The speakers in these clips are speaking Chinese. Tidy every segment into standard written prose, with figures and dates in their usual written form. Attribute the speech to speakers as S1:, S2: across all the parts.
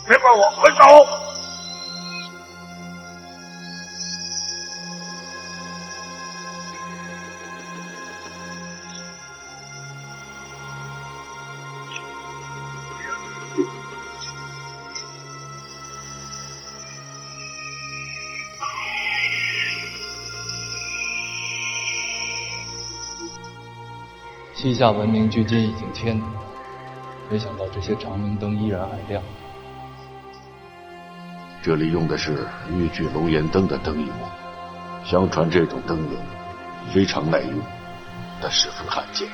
S1: 别管我，快走！
S2: 西夏文明距今已经1000年，没想到这些长明灯依然还亮。
S3: 这里用的是豫剧龙岩灯的灯油，相传这种灯油非常耐用，但十分罕见。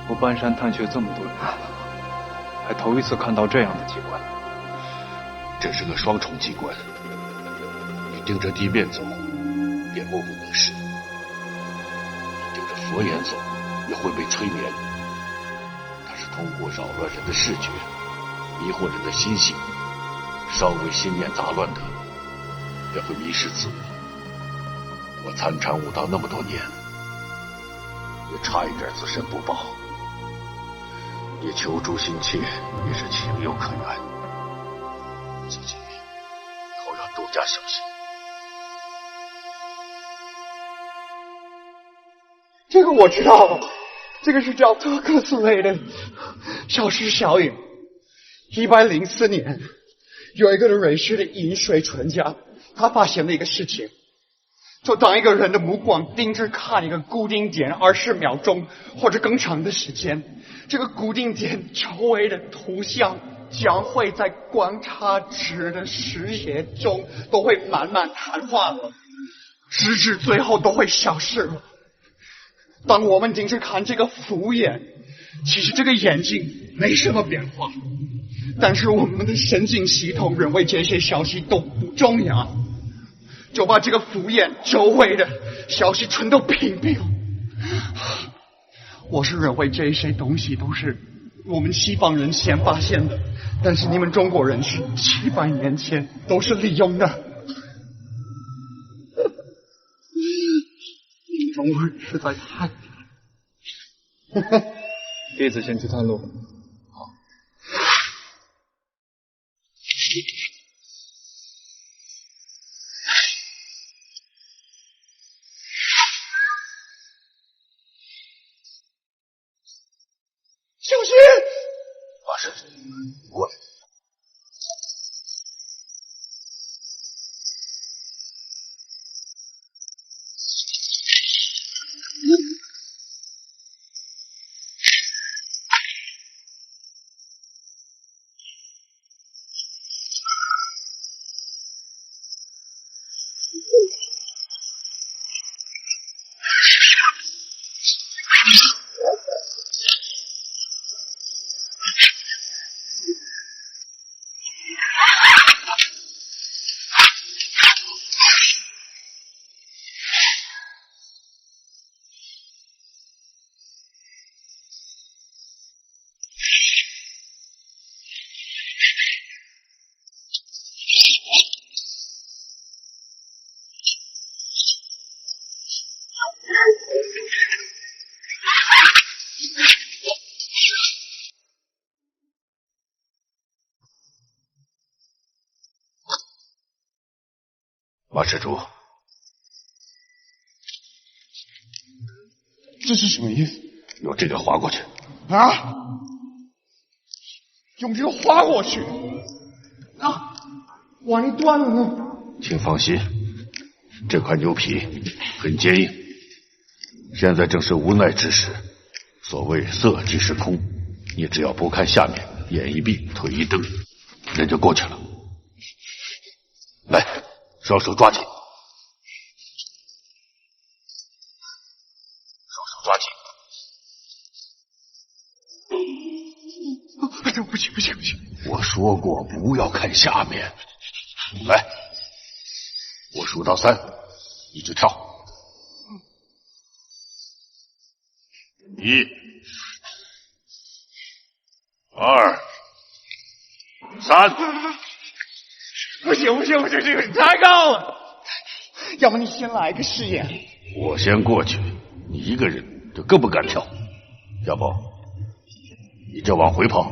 S2: 我搬山探穴这么多年，还头一次看到这样的机关。
S3: 这是个双重机关，你盯着地面走，便目不能视；你盯着佛眼走，也会被催眠。它是通过扰乱人的视觉，迷惑人的心性，稍微心念杂乱的，便会迷失自我。我参禅悟道那么多年，也差一点自身不保。你求助心切，也是情有可原。自己以后要多加小心。
S4: 这个我知道了，这个是叫特克斯类的小时小影。104年，有一个瑞士的饮水专家，他发现了一个事情。就当一个人的目光盯着看一个固定点20秒钟或者更长的时间，这个固定点周围的图像将会在观察者的视野中都会慢慢淡化了，直至最后都会消失了。当我们盯着看这个俯眼，其实这个眼睛没什么变化，但是我们的神经系统认为这些消息都不重要，就把这个俯眼周围的消息全都屏蔽了。我是认为这些东西都是我们西方人先发现的，但是你们中国人是700年前都是利用的。你们中国人实在太
S2: 弟子先去探路。
S4: 小心！
S3: 马师，过来。马施主，
S4: 这是什么意思？
S3: 用这个划过去。
S4: 啊！用这个划过去？啊！万一断了呢？
S3: 请放心，这块牛皮很坚硬。现在正是无奈之时，所谓色即是空，你只要不看下面，眼一闭，腿一蹬，人就过去了。来，双手抓紧，双手抓紧。
S4: 哎呀，不行！
S3: 我说过不要看下面。来，我数到3，你就跳。1、2、3。
S4: 不行，这个太高了。要么你先来个试验。
S3: 我先过去，你一个人就更不敢跳。要不，你就往回跑。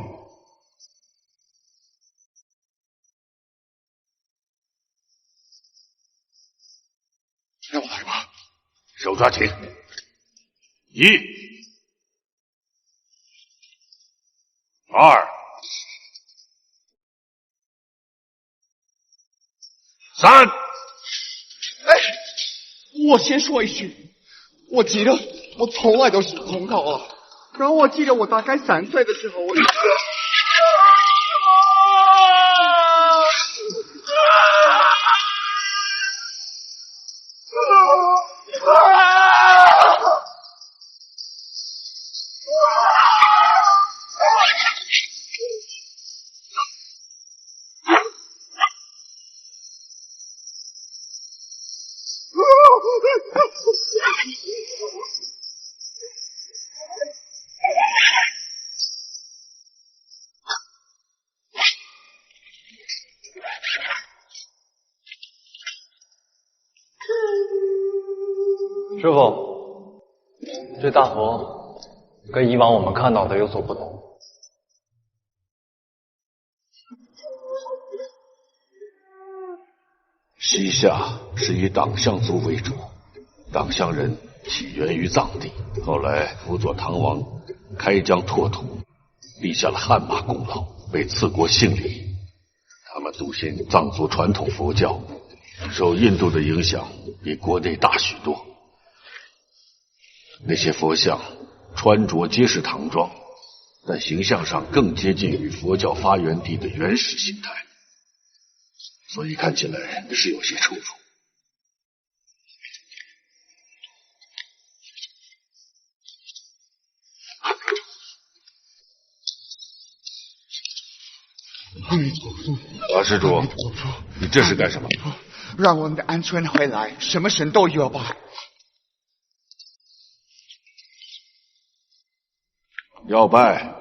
S4: 让我来吧。
S3: 手抓紧。1、2、3。
S4: 哎，我先说一句，我记得我从来都是重考啊。然后我记得我大概3岁的时候，我就。
S2: 师傅，这大佛跟以往我们看到的有所不同。
S3: 西夏是以党项族为主，党项人起源于藏地，后来辅佐唐王开疆拓土，立下了汗马功劳，被赐国姓李。他们笃信藏族传统佛教，受印度的影响比国内大许多。那些佛像穿着皆是唐装，但形象上更接近于佛教发源地的原始形态，所以看起来是有些出入。
S4: 阿弥陀佛，
S3: 马施主，你这是干什么？
S4: 让我们的鹌鹑回来，什么神都有吧。
S3: 要拜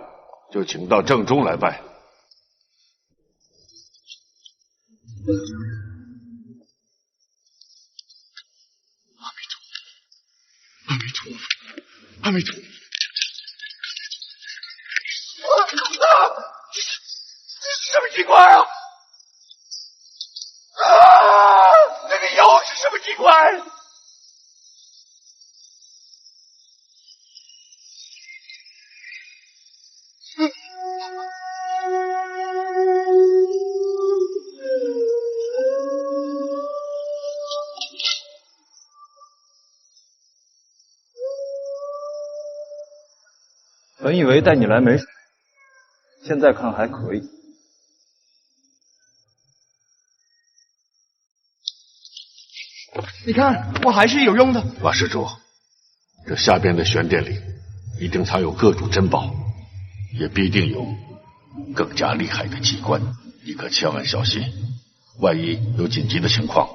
S3: 就请到正中来拜。
S4: 阿弥陀佛，阿弥陀佛。
S1: 机关啊？啊！那个又是什么机关？
S2: 本以为带你来没事，现在看还可以。
S4: 你看，我还是有用的。
S3: 马施主，这下边的玄殿里一定藏有各种珍宝，也必定有更加厉害的机关，你可千万小心，万一有紧急的情况，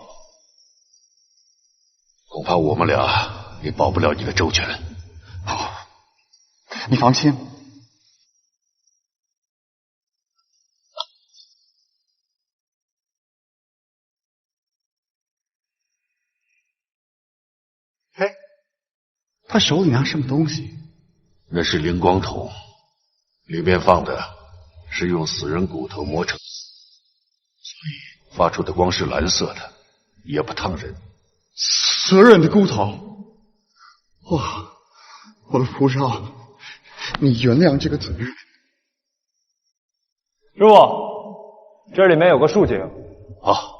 S3: 恐怕我们俩也保不了你的周全。
S4: 好，你放心。哎，他手里拿什么东西？
S3: 那是灵光筒，里面放的是用死人骨头磨成，所以发出的光是蓝色的，也不烫人。
S4: 死人的骨头！哇，我的菩萨，你原谅这个罪人。
S2: 师傅，这里面有个竖井。
S3: 好。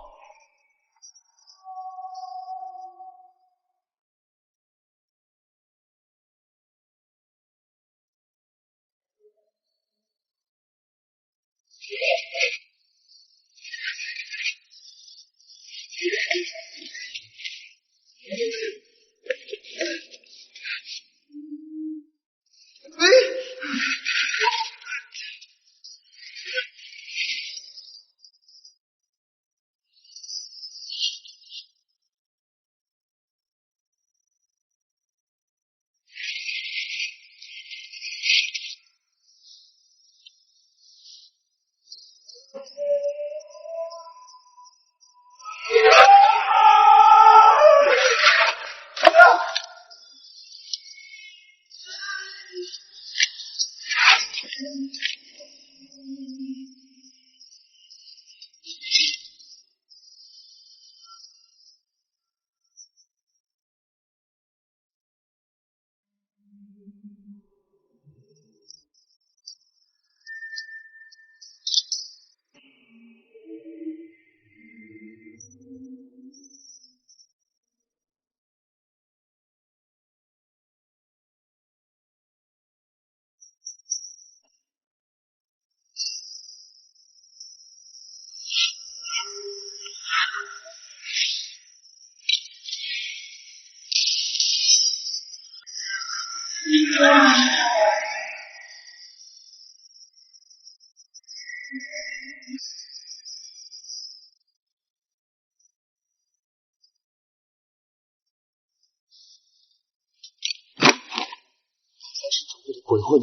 S4: 鬼混！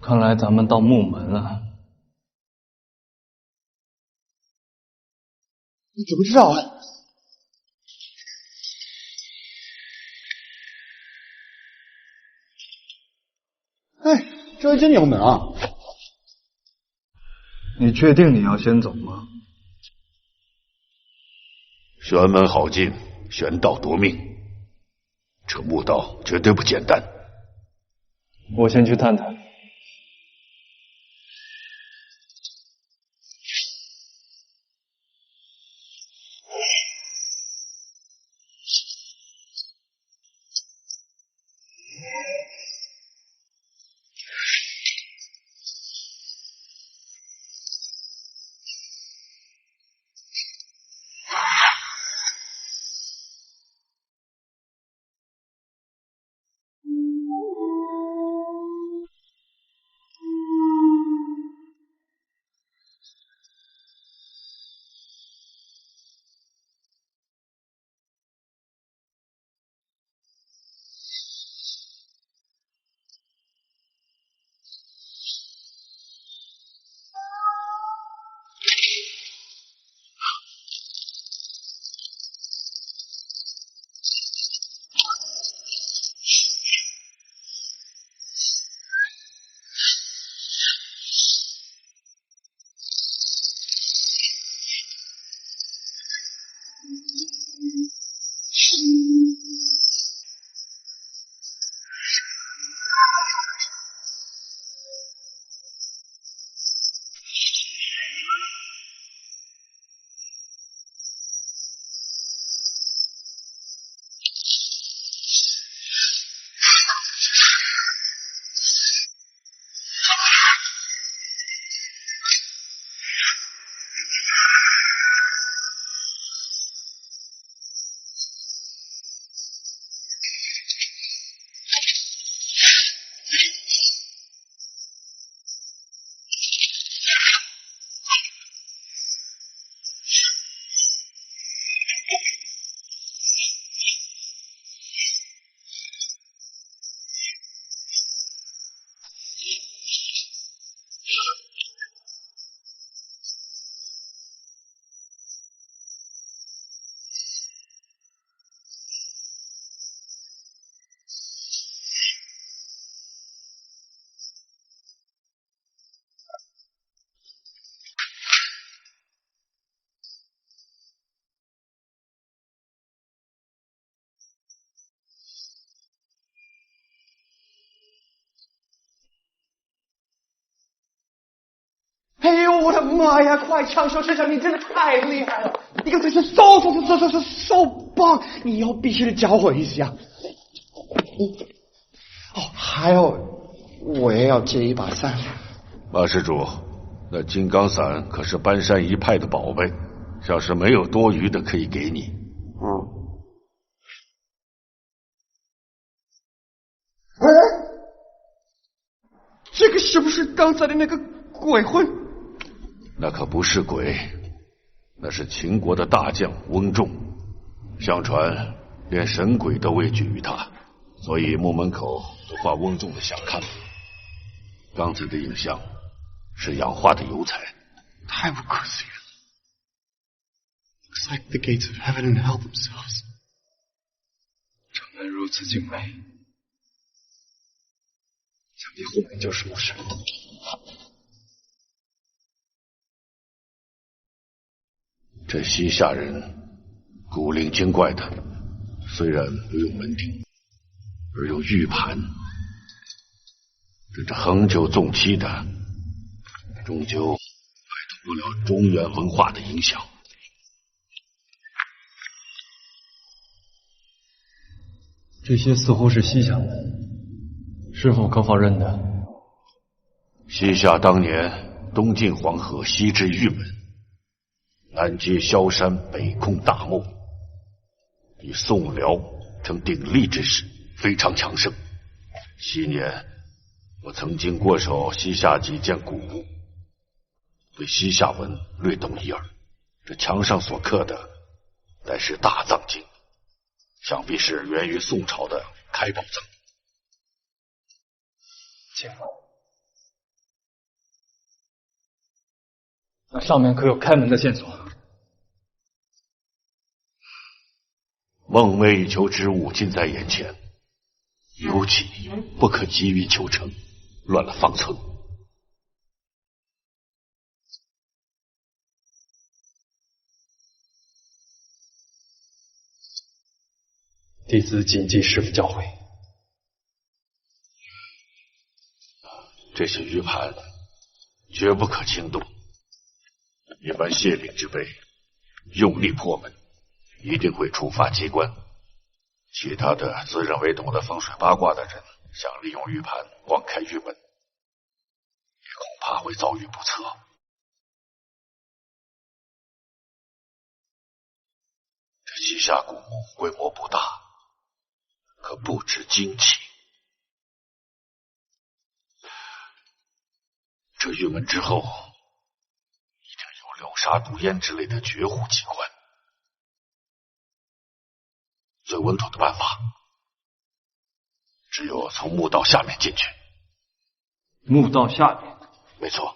S2: 看来咱们到木门了。
S4: 你怎么知道啊？哎，这还真有门啊！
S2: 你确定你要先走吗？
S3: 玄门好进，玄道夺命，这墓道绝对不简单。
S2: 我先去探探。
S4: 我的妈呀！快唱首师长，你真的太厉害了！你刚才是so棒，你以后必须得教我一下。还有，我也要借一把伞。
S3: 马施主，那金刚伞可是搬山一派的宝贝，要是没有多余的，可以给你。
S4: 这个是不是刚才的那个鬼魂？
S3: 那可不是鬼，那是秦国的大将翁仲，相传连神鬼都畏惧于他，所以墓门口都画翁仲的像看。刚才的影像是氧化的油彩，
S4: 太不可思议了。Looks like the gates of heaven and hell themselves.
S2: 城门如此精美，想必后面就是墓室。
S3: 这西夏人古灵精怪的，虽然不用门庭，而用玉盘，这恒久纵期的，终究摆脱不了中原文化的影响。
S2: 这些似乎是西夏门，是否可否认得？
S3: 西夏当年东进黄河，西至玉门，南接萧山，北控大漠，以宋辽成鼎立之势，非常强盛。昔年我曾经过手西夏几件古物，对西夏文略懂一二。这墙上所刻的乃是大藏经，想必是源于宋朝的开宝藏。
S2: 请问，那上面可有开门的线索？
S3: 梦寐以求之物近在眼前，尤其不可急于求成，乱了方寸。
S2: 弟子谨记师父教诲。
S3: 这些玉盘绝不可轻动，一般谢灵之辈用力破门，一定会触发机关。其他的自认为懂得风水八卦的人，想利用玉盘妄开玉门，也恐怕会遭遇不测。这西夏古墓规模不大，可不知精奇。这玉门之后，一定有流沙毒烟之类的绝户机关。最稳妥的办法，只有从墓道下面进去。
S2: 墓道下面？
S3: 没错。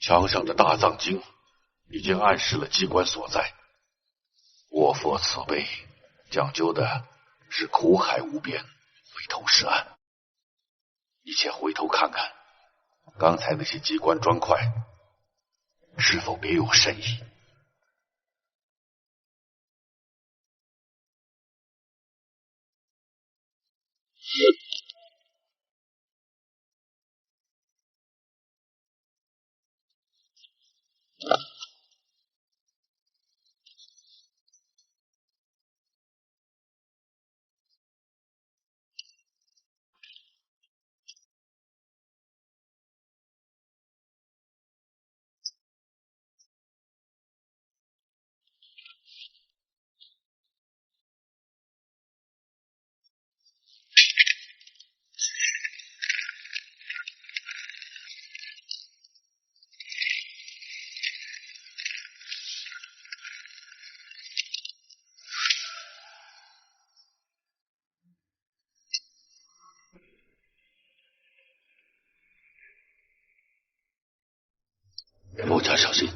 S3: 墙上的大藏经已经暗示了机关所在。卧佛慈悲，讲究的是苦海无边，回头是岸。你且回头看看，刚才那些机关砖块是否别有深意？陆家小心。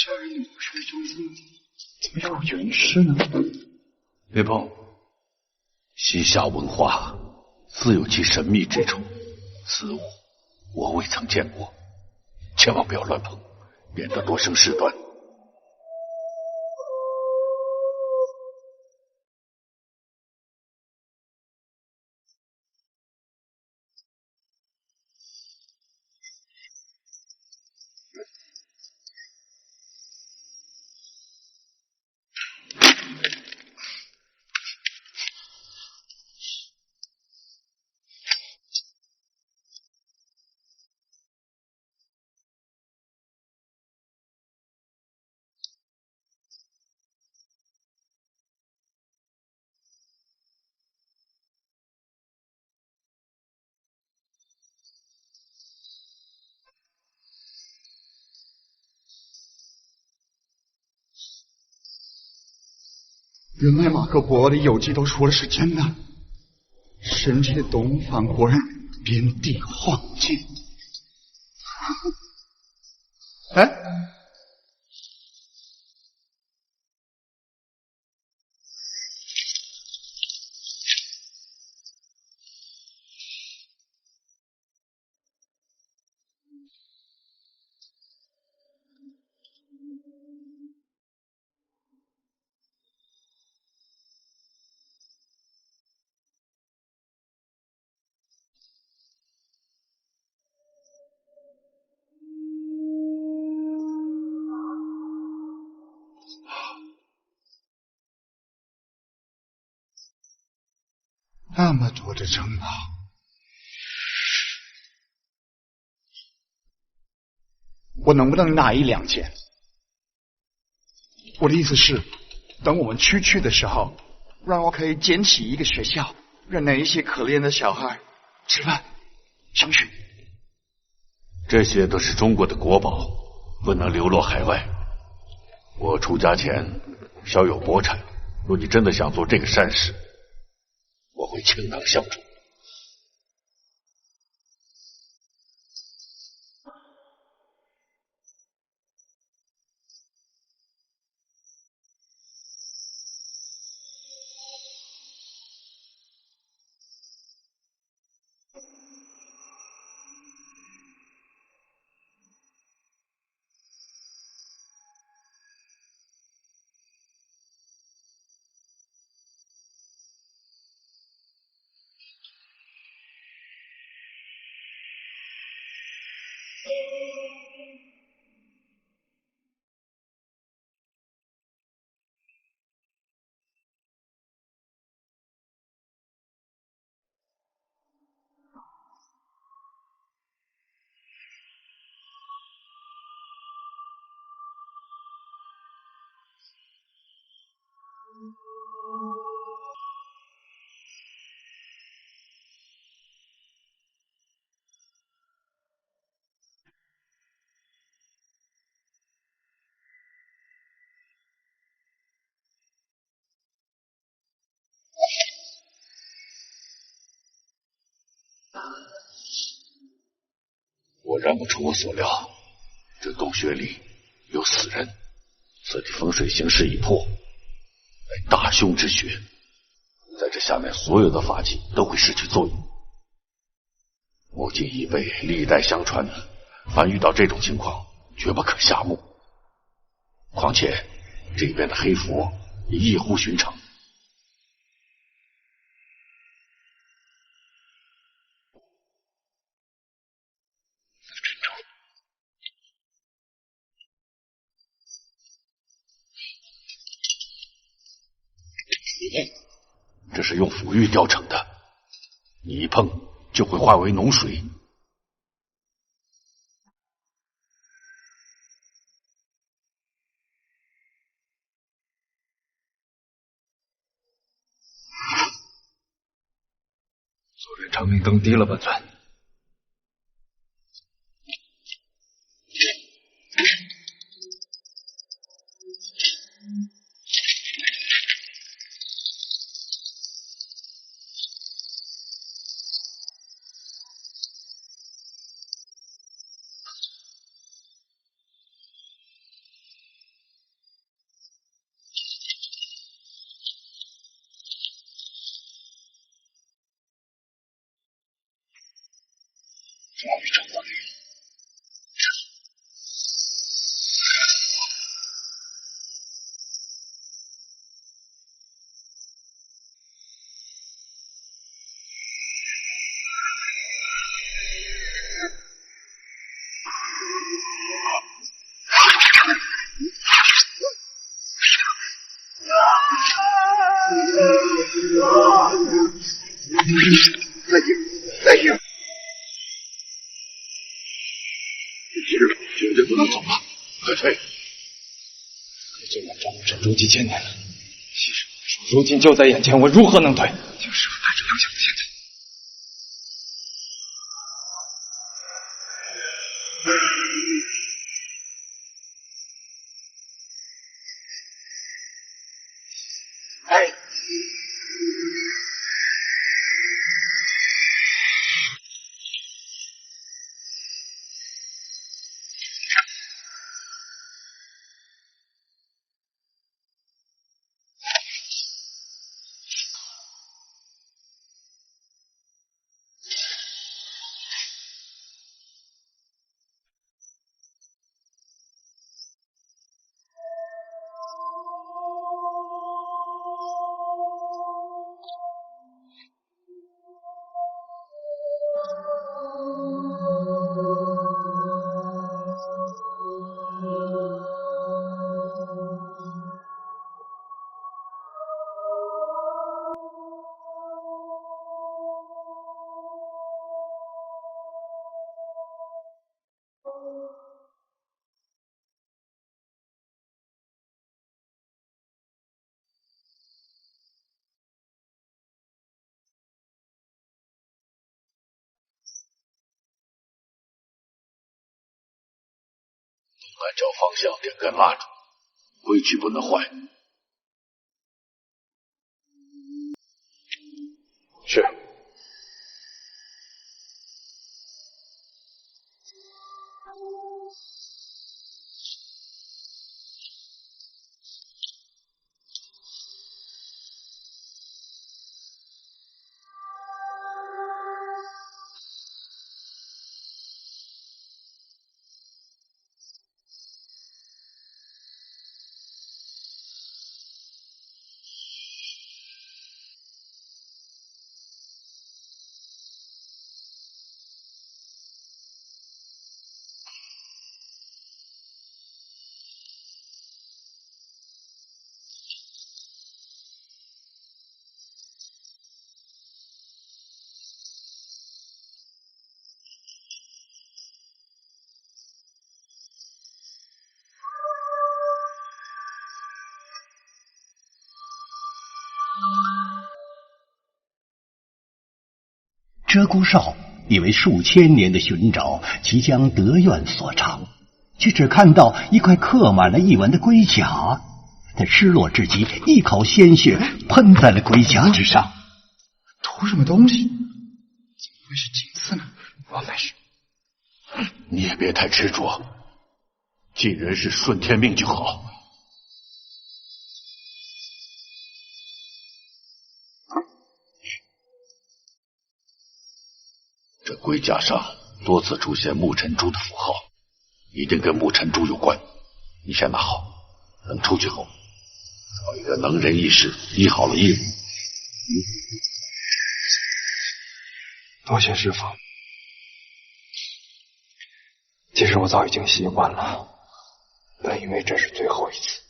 S4: 这女不是中心，怎么有原诗呢？
S3: 别碰！西夏文化自有其神秘之处，此物我未曾见过，千万不要乱碰，免得多生事端。
S4: 原来马可波罗的游记都说的是真的，神奇的东方果然遍地荒境。哎，那么多的城堡，我能不能拿一两件？我的意思是，等我们出去的时候，让我可以建起一个学校，让那一些可怜的小孩吃饭、上学。
S3: 这些都是中国的国宝，不能流落海外。我出家前小有薄产，若你真的想做这个善事，我会倾囊相助。果然不出我所料，这洞穴里有死人，此地风水形势已破，乃大凶之穴，在这下面所有的法器都会失去作用。目镜一辈历代相传，凡遇到这种情况，绝不可下目。况且这边的黑佛也异乎寻常。这是用腐玉雕成的，你一碰就会化为脓水。
S2: 昨日长明灯滴了本尊。
S3: 终于找到了。现在不能走了，快退！
S2: 这晚掌握神州几千年了，其实如今就在眼前，我如何能退？
S4: 请师傅带着两小子现在。哎，
S3: 按照方向点根蜡烛，规矩不能坏。
S2: 是。
S5: 鹧鸪哨以为数千年的寻找即将得愿所偿，却只看到一块刻满了异纹的龟甲。他失落至极，一口鲜血喷在了龟甲之上。
S4: 涂什么东西？怎么会是金刺呢？
S2: 我没事。
S3: 你也别太执着，尽人事顺天命就好。这龟甲上多次出现木尘珠的符号，一定跟木尘珠有关。你先拿好，等出去后，找一个能人异士医好了业务。
S2: 多谢师傅。其实我早已经习惯了，但因为这是最后一次。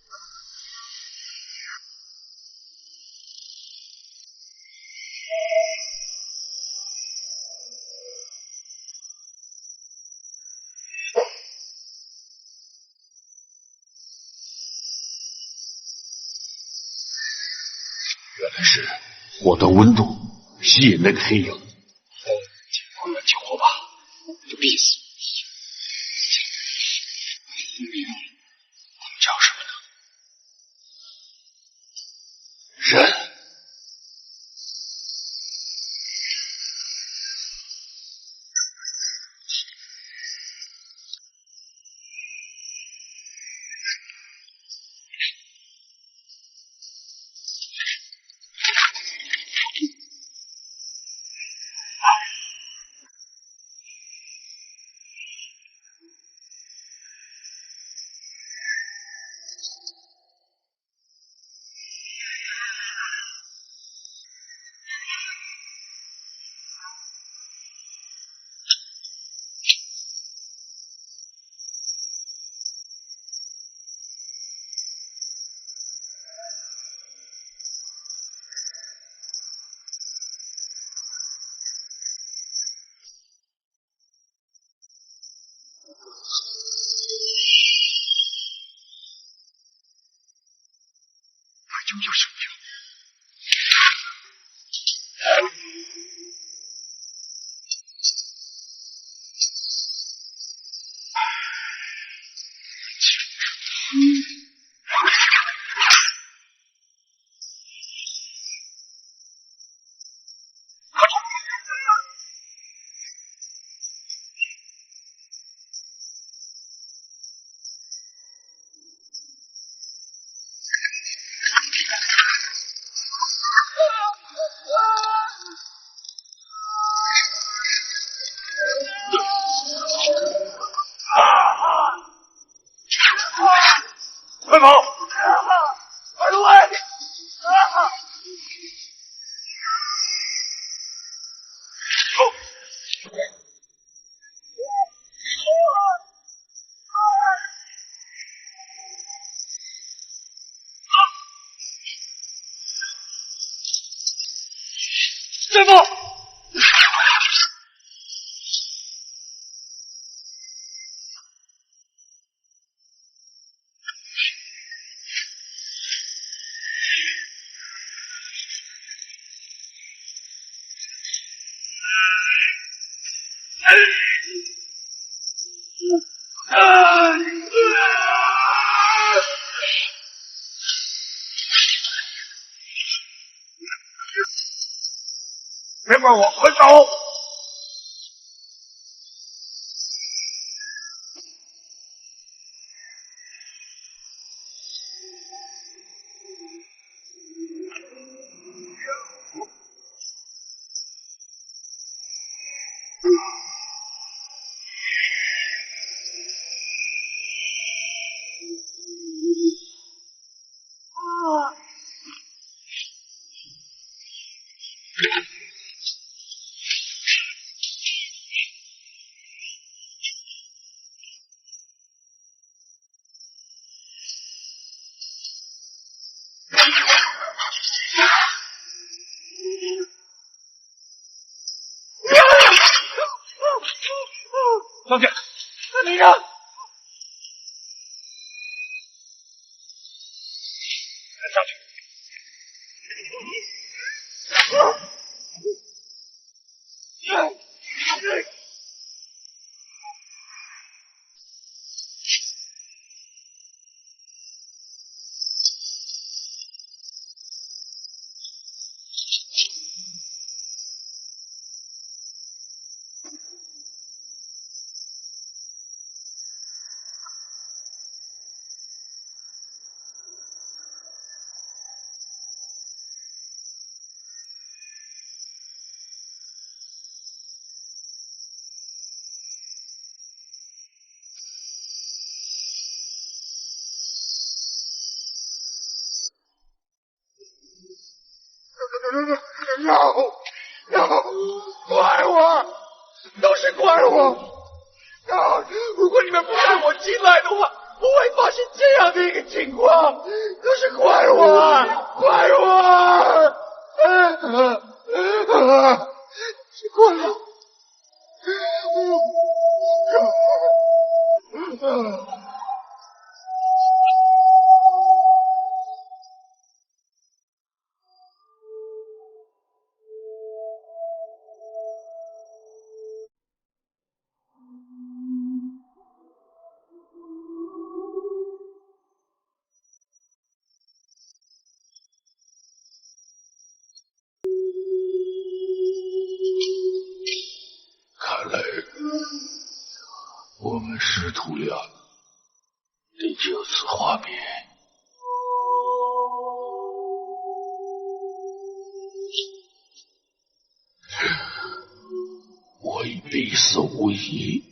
S3: 原来是火的温度吸引那个黑影。
S2: 我们救火吧，就必死。他们叫什么呢？
S3: 人。
S1: 快跑！快出来！师傅！别管我，快走！上去！你让！上去！怪我，都是怪我！如果你们不让我进来的话，不会发生这样的一个情况，都是怪我，怪我！是怪我！
S3: 看来我们师徒俩得就此话别。我已必死无疑，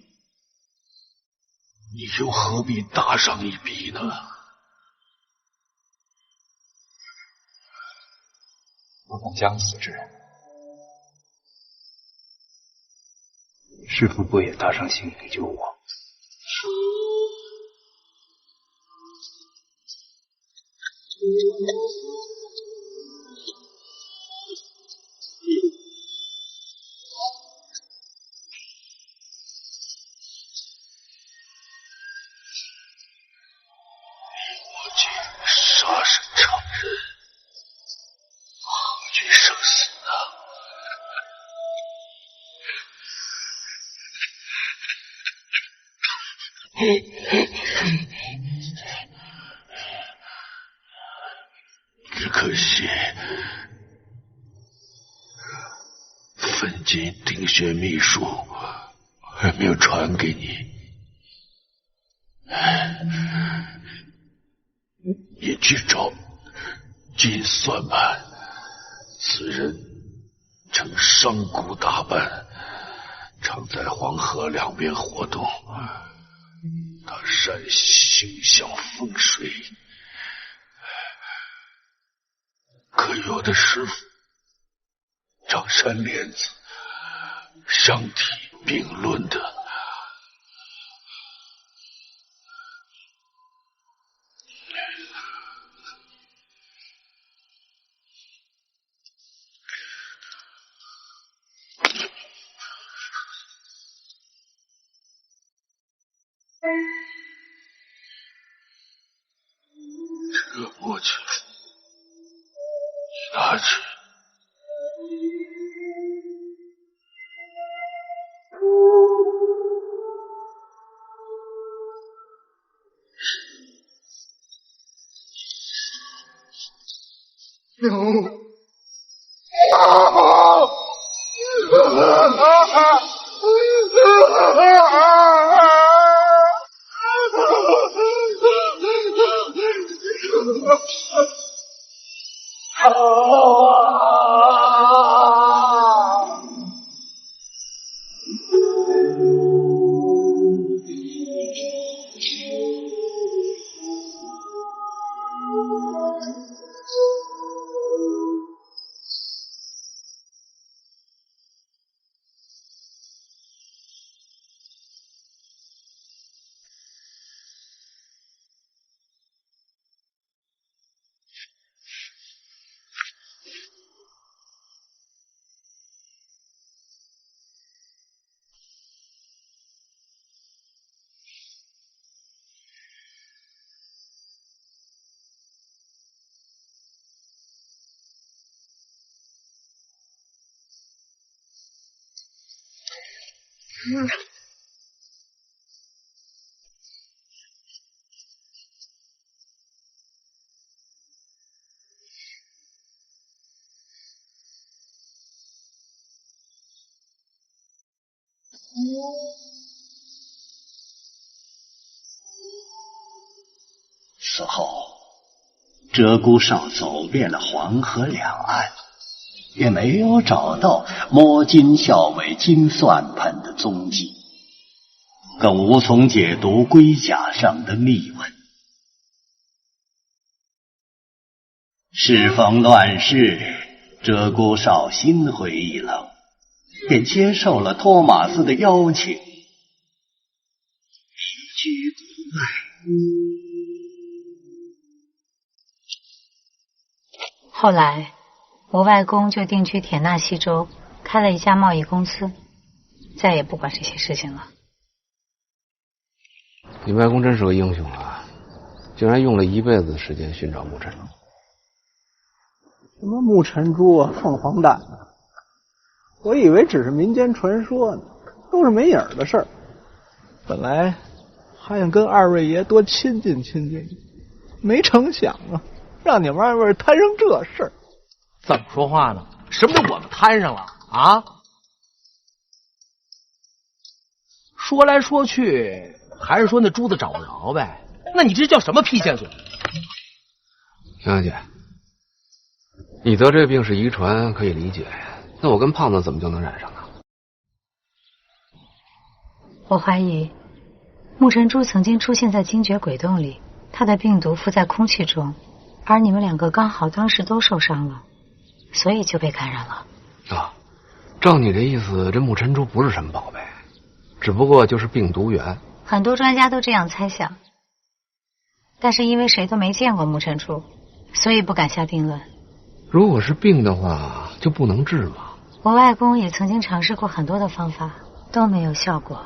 S3: 你又何必搭上一笔呢？
S2: 我本将死之人，师父不也搭上性命救我？
S3: 我竟杀身成仁，何惧生死呢？只可惜焚金定穴秘术还没有传给你，也去找金算盘，此人呈商贾打扮，常在黄河两边活动。他善形象风水，跟我的师傅张山莲子相提并论的。这个默契下去。
S5: 此后，鹧鸪哨走遍了黄河两岸，也没有找到摸金校尉金算盘的踪迹，更无从解读龟甲上的密文。适逢乱世，鹧鸪哨心灰意冷，便接受了托马斯的邀请，移居国外。
S6: 后来，我外公就定居田纳西州，开了一家贸易公司，再也不管这些事情了。
S7: 你外公真是个英雄啊，竟然用了一辈子的时间寻找木尘珠。
S8: 什么木尘珠啊，凤凰蛋啊，我以为只是民间传说呢，都是没影的事儿。本来还想跟二位爷多亲近亲近，没成想啊，让你们二位摊上这事儿。
S1: 怎么说话呢？什么叫我们摊上了啊？说来说去，还是说那珠子找不着呗。那你这叫什么屁线索？
S7: 杨姐，你得这个病是遗传，可以理解。那我跟胖子怎么就能染上呢？
S6: 我怀疑木尘珠曾经出现在精绝鬼洞里，它的病毒附在空气中，而你们两个刚好当时都受伤了，所以就被感染了。
S7: 啊，照你的意思，这木尘珠不是什么宝贝，只不过就是病毒源。
S6: 很多专家都这样猜想，但是因为谁都没见过木尘珠，所以不敢下定论。
S7: 如果是病的话，就不能治吗？
S6: 我外公也曾经尝试过很多的方法，都没有效果。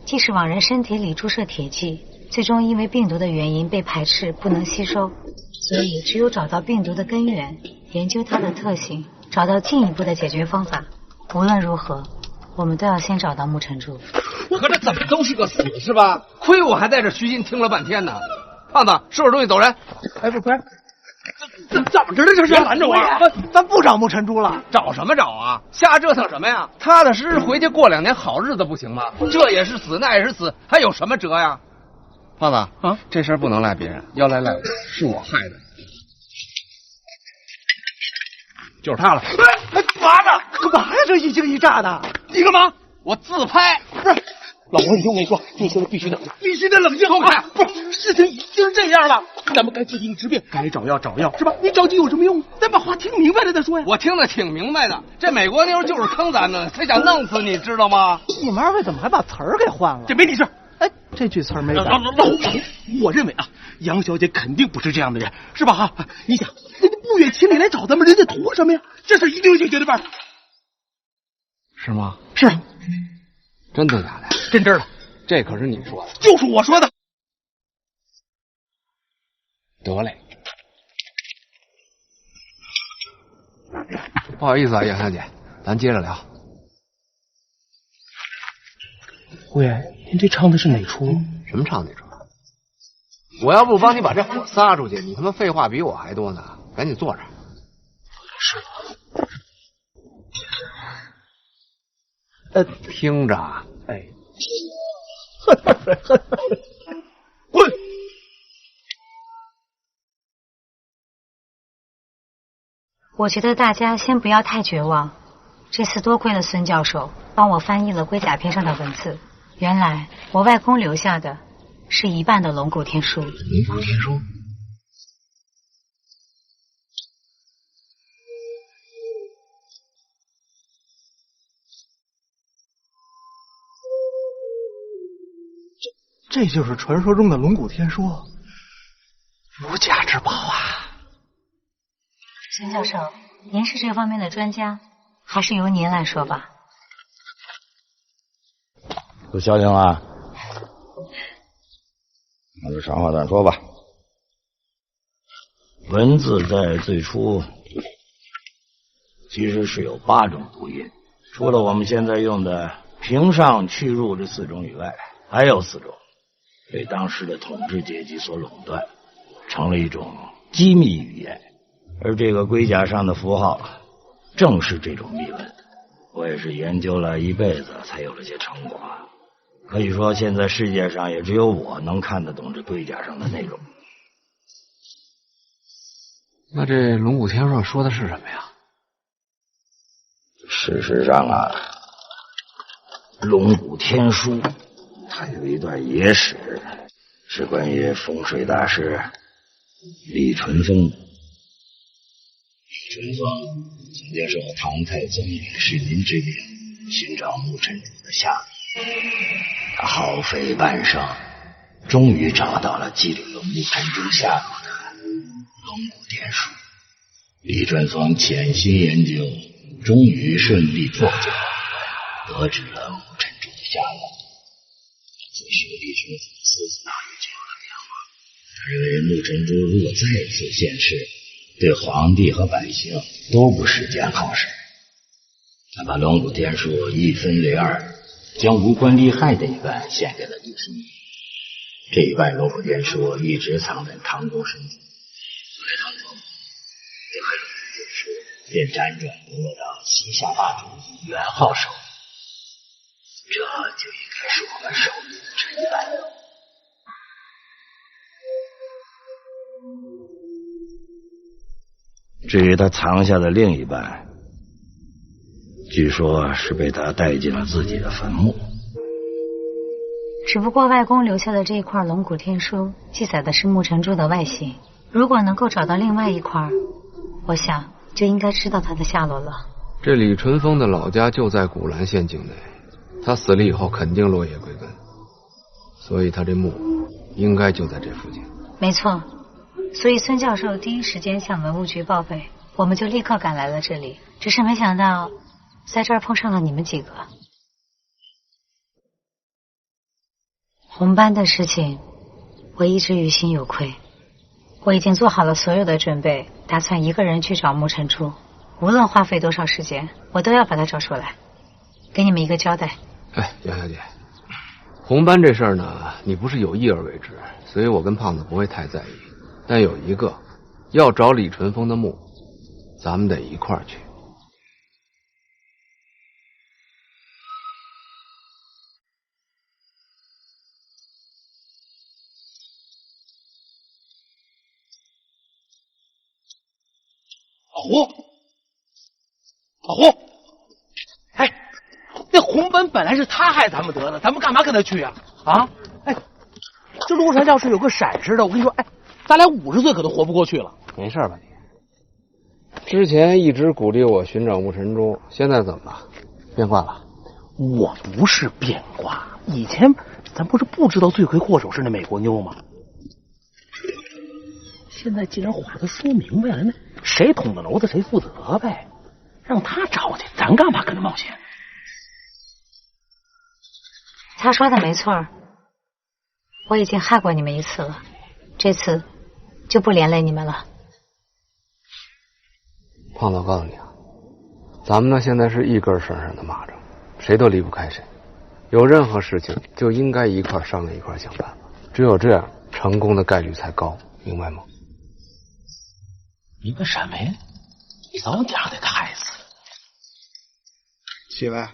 S6: 即使往人身体里注射铁剂，最终因为病毒的原因被排斥，不能吸收。所以只有找到病毒的根源，研究它的特性，找到进一步的解决方法。无论如何，我们都要先找到木尘珠。
S1: 合着怎么都是个死是吧？亏我还在这虚心听了半天呢。胖子，收拾东西走人。
S8: 哎，不，
S1: 怎么着的这是？别拦着我！
S8: 咱不找木尘珠了。
S1: 找什么找啊？瞎折腾什么呀？踏踏实实回去过2年好日子不行吗？这也是死，那也是死，还有什么辙呀？
S7: 胖子啊，这事儿不能赖别人，要赖我，是我害的。
S1: 就是他了。
S8: 哎，嘛呢？干嘛呀？这一惊一乍的。
S1: 你干嘛？我自拍。
S8: 不是，老婆，你听我跟你说，你现在必须冷静，
S1: 必须得冷静。给我看，不是。事情已经这样了，咱们该治病治病，该找药找药，是吧？你着急有什么用？咱把话听明白了再说呀。
S7: 我听得挺明白的，这美国妞就是坑咱们，她想弄死你，知道吗？
S8: 你们二位怎么还把词儿给换了？
S1: 这没你事。
S8: 哎，这句词儿没改。
S1: 我认为啊，杨小姐肯定不是这样的人，是吧？哈，你想，人家不远千里来找咱们，人家图什么呀？这事一定是解决的办法。
S7: 是吗？
S1: 是。
S7: 真的假的？
S1: 真的。
S7: 这可是你说的。
S1: 就是我说的。
S7: 得嘞。不好意思啊，杨小姐，咱接着聊。
S1: 胡爷，您这唱的是哪出？
S7: 什么唱哪出？我要不帮你把这火撒出去，你他妈废话比我还多呢！赶紧坐着。
S1: 是。
S7: 听着，
S1: 哎，滚！
S6: 我觉得大家先不要太绝望。这次多亏了孙教授帮我翻译了龟甲篇上的文字，原来我外公留下的是一半的龙骨天书。
S7: 龙骨天书？
S8: 这就是传说中的龙骨天书，无价之宝啊！
S6: 孙教授，您是这方面的专家，还是由您来说吧。
S9: 都消停了，那就长话短说吧。文字在最初其实是有8种读音，除了我们现在用的平上去入这4种以外，还有4种被当时的统治阶级所垄断，成了一种机密语言。而这个龟甲上的符号正是这种秘文，我也是研究了一辈子才有了些成果。可以说现在世界上也只有我能看得懂这龟甲上的内容。
S7: 那这龙骨天书上说的是什么呀？
S9: 事实上啊，龙骨天书它有一段野史，是关于风水大师李淳风的。李淳风曾经受唐太宗李世民之命，寻找木尘主的下落。他耗费半生，终于找到了记录了木尘主下落的龙骨天书。李淳风潜心研究，终于顺利破解，得知了木尘主的下落。此时李淳风思想已经有了变化，他认为木尘珠如果再次现世，对皇帝和百姓都不是件好事。他把龙骨天书一分为2，将无关利害的一半献给了李世民。这一半龙骨天书一直藏在唐宗身中，后来唐宗这块龙骨天书便辗转流落到西夏霸主元昊手里，这就应该是我们手里的这一半。至于他藏下的另一半，据说是被他带进了自己的坟墓。
S6: 只不过外公留下的这一块龙骨天书记载的是木尘珠的外形，如果能够找到另外一块，我想就应该知道他的下落了。
S7: 这李淳风的老家就在古兰县境内，他死了以后肯定落叶归根，所以他这墓应该就在这附近。
S6: 没错，所以孙教授第一时间向文物局报备，我们就立刻赶来了这里。只是没想到在这儿碰上了你们几个。红班的事情我一直于心有愧，我已经做好了所有的准备，打算一个人去找木尘珠，无论花费多少时间，我都要把他找出来，给你们一个交代。
S7: 哎，杨小姐，红班这事儿呢，你不是有意而为之，所以我跟胖子不会太在意。但有一个，要找李淳风的墓，咱们得一块儿去。
S1: 老胡，哎，那红班本来是他害咱们得的，咱们干嘛跟他去啊？啊，哎，
S10: 这路上要是有个闪失的，我跟你说，哎，咱俩50岁可都活不过去了。
S7: 没事吧你？之前一直鼓励我寻找木尘珠，现在怎么了？变卦了？
S10: 我不是变卦，以前咱不是不知道罪魁祸首是那美国妞吗？现在既然话都说明白了，那谁捅的娄子谁负责呗，让他找去，咱干嘛跟着冒险？
S6: 他说的没错，我已经害过你们一次了，这次就不连累你们了。
S7: 胖子，我告诉你啊，咱们呢现在是一根绳上的蚂蚱，谁都离不开谁。有任何事情就应该一块商量，一块想办法，只有这样，成功的概率才高，明白吗？
S10: 明白什么呀？你早点给他害死。
S8: 几位，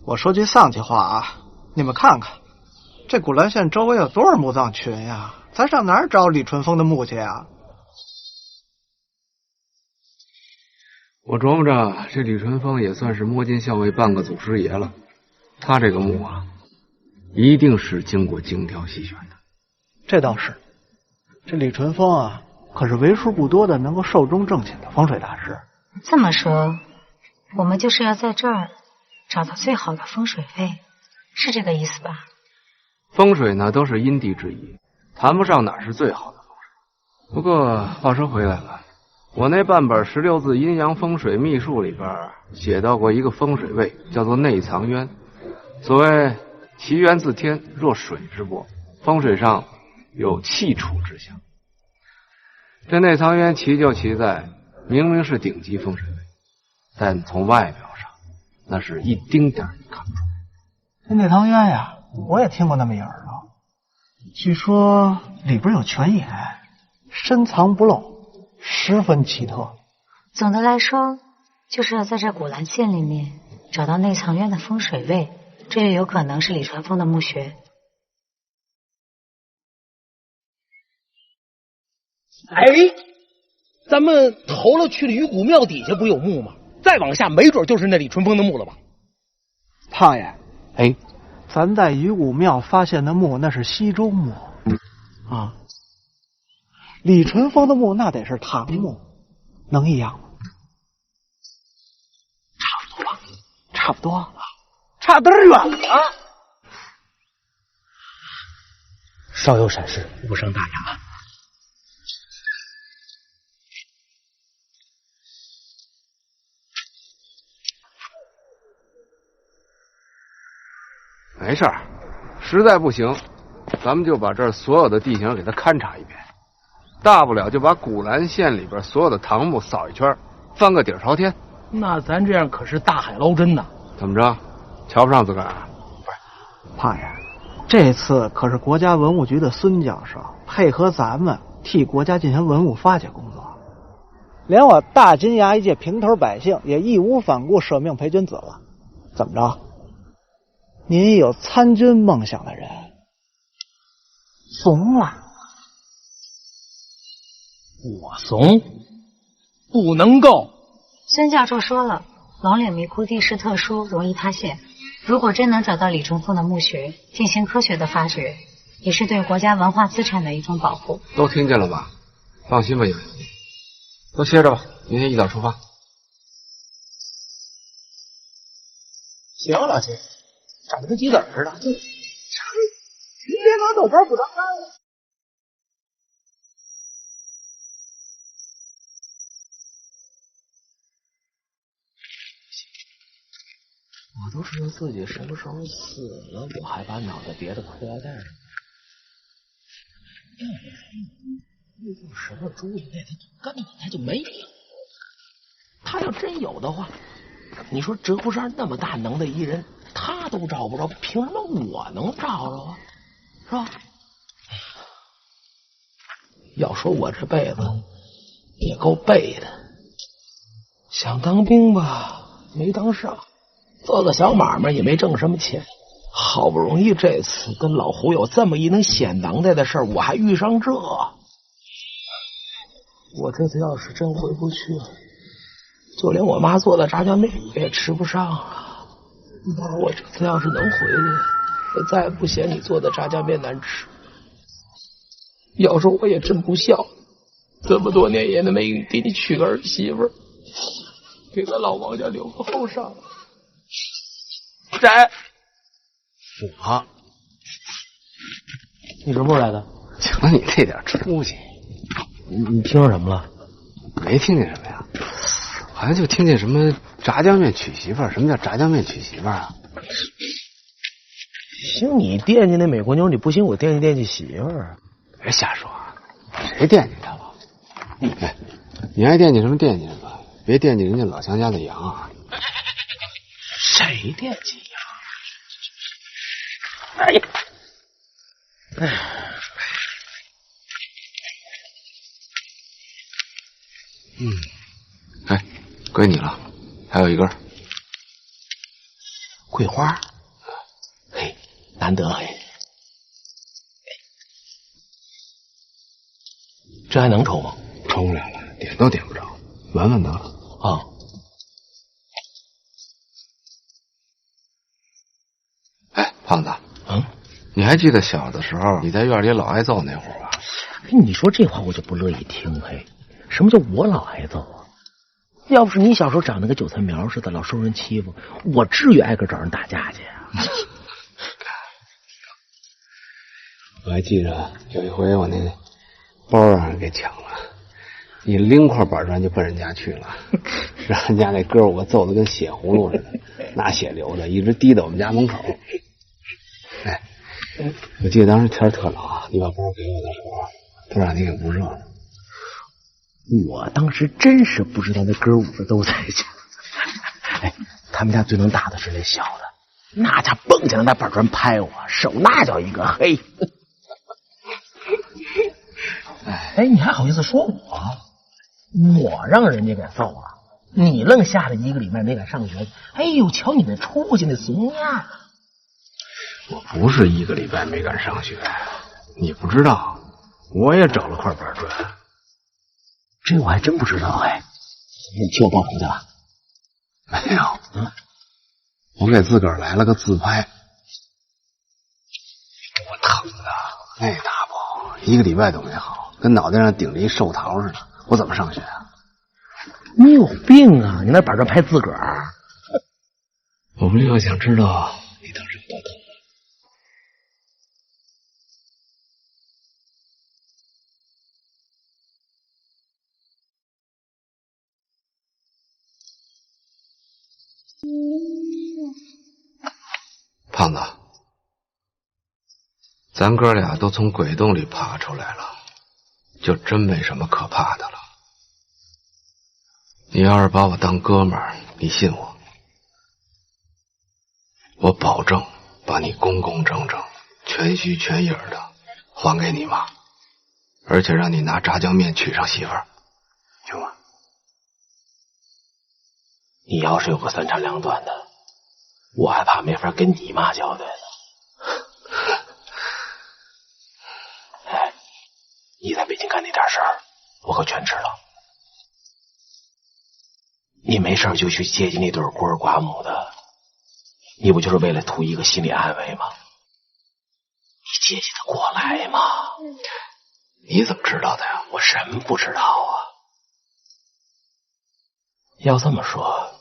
S8: 我说句丧气话啊，你们看看，这古兰县周围有多少墓葬群呀？咱上哪儿找李淳风的墓去啊？
S7: 我琢磨着，这李淳风也算是摸金校尉半个祖师爷了。他这个墓啊，一定是经过精挑细选的。
S8: 这倒是，这李淳风啊，可是为数不多的能够寿终正寝的风水大师。
S6: 这么说，我们就是要在这儿找到最好的风水位，是这个意思吧？
S7: 风水呢，都是因地制宜，谈不上哪是最好的风水。不过话说回来了，我那半本16字阴阳风水秘术里边写到过一个风水位，叫做内藏渊。所谓其源自天，若水之波，风水上有气处之象。这内藏渊奇就奇在，明明是顶级风水位，但从外表上那是一丁点也看不出来。
S8: 这内藏渊呀，我也听过那么一耳朵，据说里边有泉眼，深藏不露，十分奇特。
S6: 总的来说，就是要在这古兰县里面找到内藏渊的风水位，这就有可能是李传风的墓穴。
S10: 哎，咱们头了去了鱼骨庙底下不有墓吗？再往下没准就是那李淳风的墓了吧？
S8: 胖爷，
S10: 哎，
S8: 咱在鱼骨庙发现的墓那是西周墓啊，李淳风的墓那得是唐墓，能一样吗？
S10: 差不多吧，
S8: 差不多，差得远了。
S10: 稍有闪失，无伤大雅。
S7: 没事儿，实在不行，咱们就把这儿所有的地形给它勘察一遍，大不了就把古兰县里边所有的唐墓扫一圈，翻个底儿朝天。
S10: 那咱这样可是大海捞针呐！
S7: 怎么着，瞧不上自个儿啊？
S8: 不是，胖爷，这次可是国家文物局的孙教授配合咱们替国家进行文物发掘工作，连我大金衙一介平头百姓也义无反顾舍命陪君子了。怎么着？您有参军梦想的人怂了？
S10: 我怂？不能够。
S6: 孙教授说了，龙岭迷窟地势特殊，容易塌陷。如果真能找到李淳风的墓穴，进行科学的发掘，也是对国家文化资产的一种保护。
S7: 都听见了吧？放心吧，杨勇，都歇着吧，明天一早出发。
S10: 行，老秦，长得跟鸡子似的，这连拿豆包不当干了。我都知道自己什么时候死了，我还把脑袋别在裤腰带上。要不说用什么珠子那他根本他就没有。他要真有的话，你说折胡山那么大能耐一人，他都找不着，凭什么我能找着啊？是吧？要说我这辈子也够背的，想当兵吧没当上，做个小买卖也没挣什么钱，好不容易这次跟老胡有这么一能显能耐的事儿，我还遇上这。我这次要是真回不去，就连我妈做的炸酱面我也吃不上了。我这次要是能回去，我再也不嫌你做的炸酱面难吃。要说我也真不孝，这么多年也没给你娶个儿媳妇，给咱老王家留个后晌。谁？
S7: 我。
S10: 你什么时候来的？
S7: 瞧你这点出息，
S10: 你听着什么了？
S7: 没听见什么呀？好像就听见什么炸酱面娶媳妇儿。什么叫炸酱面娶媳妇儿啊？
S10: 行，你惦记那美国妞，你不行，我惦记媳妇儿。
S7: 别瞎说，谁惦记他了？哎，你爱惦记什么惦记什么，别惦记人家老乡家的羊啊。
S10: 谁惦记羊？哎呀，
S7: 哎，归你了，还有一根
S10: 桂花。嘿，难得嘿。这还能抽吗？
S7: 抽不了了，点都点不着，闻闻得了。
S10: 啊。
S7: 哎，胖子，你还记得小的时候你在院里老挨揍那会儿吧？
S10: 哎，你说这话我就不乐意听。嘿，什么叫我老挨揍啊？要不是你小时候长得跟韭菜苗似的，老受人欺负，我至于挨个找人打架去啊？
S7: 我还记着有一回我那包让人给抢了，一拎块板砖就奔人家去了，让人家那哥5个揍得跟血葫芦似的，那血流的一直滴到我们家门口。哎，我记得当时天特冷啊，你把包给我的时候都让你给捂热了。
S10: 我当时真是不知道那哥5个都在家。哎，他们家最能打的是那小的，那家蹦起来拿板砖拍我，手那叫一个黑。哎，你还好意思说我让人家给揍了，你愣吓得1个礼拜没敢上学。哎呦，瞧你那出息那怂样！
S7: 我不是1个礼拜没敢上学，你不知道，我也找了块板砖。
S10: 这我还真不知道。哎，你替我报仇去了？
S7: 没有，我给自个儿来了个自拍，我疼的那大包，1个礼拜都没好，跟脑袋上顶着一寿桃似的，我怎么上学啊？
S10: 你有病啊！你拿板砖拍自个儿？
S7: 我不就想知道你当时有多疼吗？胖子，咱哥俩都从鬼洞里爬出来了，就真没什么可怕的了。你要是把我当哥们儿，你信我，我保证把你公公正正、全虚全影的还给你妈，而且让你拿炸酱面娶上媳妇儿，行吗？
S10: 你要是有个3长2短的，我还怕没法跟你妈交代呢。哎，你在北京干那点事儿，我可全知道。你没事就去接近那对孤儿寡母的，你不就是为了图一个心理安慰吗？你接济得过来吗？
S7: 你怎么知道的呀？
S10: 我什么不知道啊？要这么说，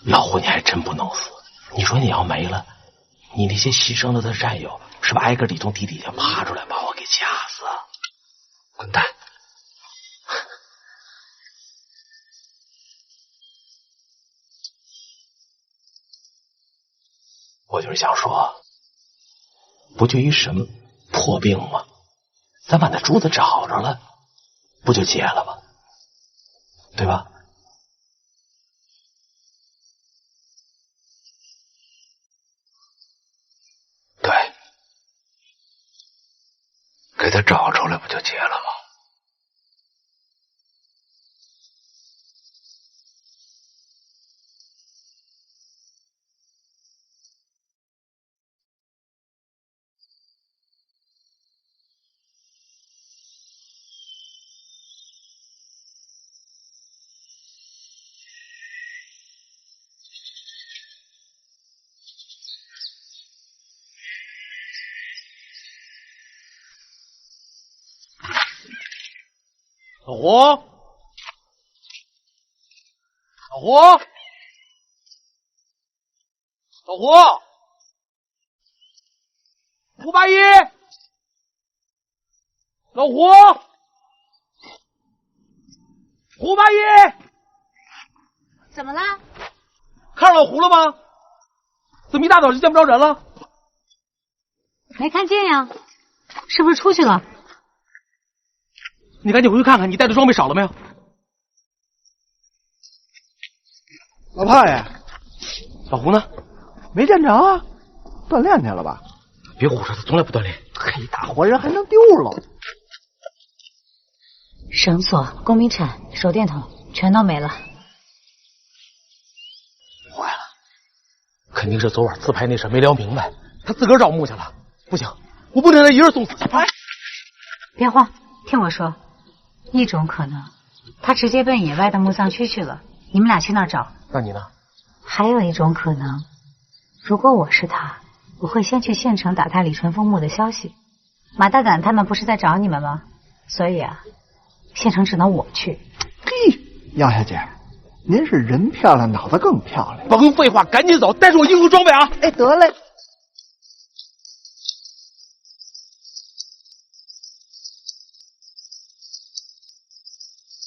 S10: 老胡你还真不能死。你说你要没了，你那些牺牲了的战友是不是挨个得从地底下爬出来把我给掐死？
S7: 滚蛋！
S10: 我就是想说，不就一什么破病吗？咱把那珠子找着了，不就结了吗？对吧？
S7: 对，给他找出来不就结了吗？
S10: 老胡，老胡，老胡，胡八一，老胡，胡八一，
S6: 怎么了？
S10: 看上老胡了吗？怎么一大早就见不着人了？
S6: 没看见呀，是不是出去了？
S10: 你赶紧回去看看，你带的装备少了没有？
S8: 老太爷，
S10: 老胡呢？
S8: 没见着啊，锻炼去了吧？
S10: 别胡说，他从来不锻炼。
S8: 嘿，大活人还能丢了？
S6: 绳索、工兵铲、手电筒全都没了。
S10: 坏了，肯定是昨晚自拍那事没聊明白，他自个儿找墓去了。不行，我不能让他一人送死。哎，
S6: 别慌，听我说，一种可能，他直接奔野外的墓葬区去了，你们俩去那儿找。
S10: 那你呢？
S6: 还有一种可能，如果我是他，我会先去县城打探李淳风墓的消息。马大胆他们不是在找你们吗？所以啊，县城只能我去。
S8: 嘿，杨小姐，您是人漂亮，脑子更漂亮。
S10: 甭废话，赶紧走，带着我衣服装备啊！
S8: 哎，得嘞。